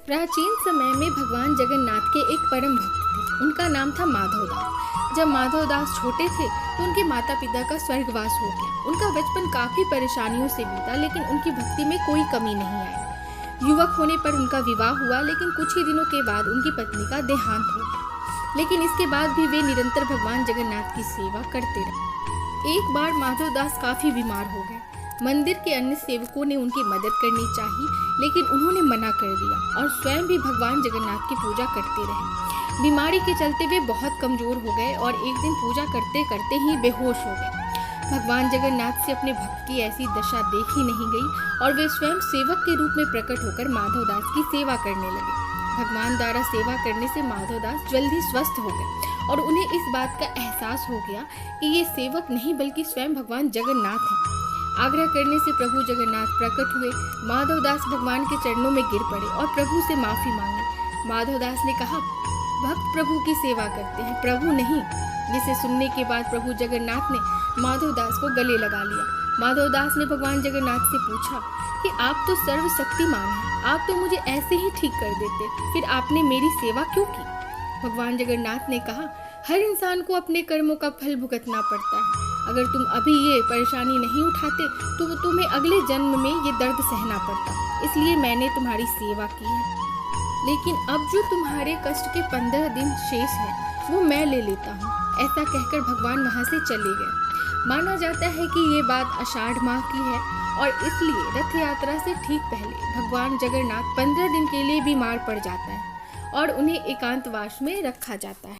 प्राचीन समय में भगवान जगन्नाथ के एक परम भक्त थे। उनका नाम था माधवदास। जब माधवदास छोटे थे तो उनके माता पिता का स्वर्गवास हो गया। उनका बचपन काफी परेशानियों से बीता, लेकिन उनकी भक्ति में कोई कमी नहीं आई। युवक होने पर उनका विवाह हुआ, लेकिन कुछ ही दिनों के बाद उनकी पत्नी का देहांत हो गया। लेकिन इसके बाद भी वे निरंतर भगवान जगन्नाथ की सेवा करते रहे। एक बार माधवदास काफी बीमार हो गए। मंदिर के अन्य सेवकों ने उनकी मदद करनी चाहिए, लेकिन उन्होंने मना कर दिया और स्वयं भी भगवान जगन्नाथ की पूजा करते रहे। बीमारी के चलते वे बहुत कमजोर हो गए और एक दिन पूजा करते करते ही बेहोश हो गए। भगवान जगन्नाथ से अपने भक्त की ऐसी दशा देखी नहीं गई और वे स्वयं सेवक के रूप में प्रकट होकर माधवदास की सेवा करने लगे। भगवान द्वारा सेवा करने से माधवदास जल्दी स्वस्थ हो गए और उन्हें इस बात का एहसास हो गया कि ये सेवक नहीं बल्कि स्वयं भगवान जगन्नाथ हैं। आग्रह करने से प्रभु जगन्नाथ प्रकट हुए। माधवदास भगवान के चरणों में गिर पड़े और प्रभु से माफी मांगी। माधवदास ने कहा, भक्त प्रभु की सेवा करते हैं, प्रभु नहीं। जिसे सुनने के बाद प्रभु जगन्नाथ ने माधवदास को गले लगा लिया। माधवदास ने भगवान जगन्नाथ से पूछा कि आप तो सर्वशक्तिमान हैं, आप तो मुझे ऐसे ही ठीक कर देते, फिर आपने मेरी सेवा क्यों की? भगवान जगन्नाथ ने कहा, हर इंसान को अपने कर्मों का फल भुगतना पड़ता है। अगर तुम अभी ये परेशानी नहीं उठाते तो तुम्हें अगले जन्म में ये दर्द सहना पड़ता, इसलिए मैंने तुम्हारी सेवा की है। लेकिन अब जो तुम्हारे कष्ट के 15 दिन शेष है वो मैं ले लेता हूँ। ऐसा कहकर भगवान वहाँ से चले गए। माना जाता है कि ये बात आषाढ़ माह की है और इसलिए रथ यात्रा से ठीक पहले भगवान जगन्नाथ 15 दिन के लिए बीमार पड़ जाता है और उन्हें एकांतवास में रखा जाता है।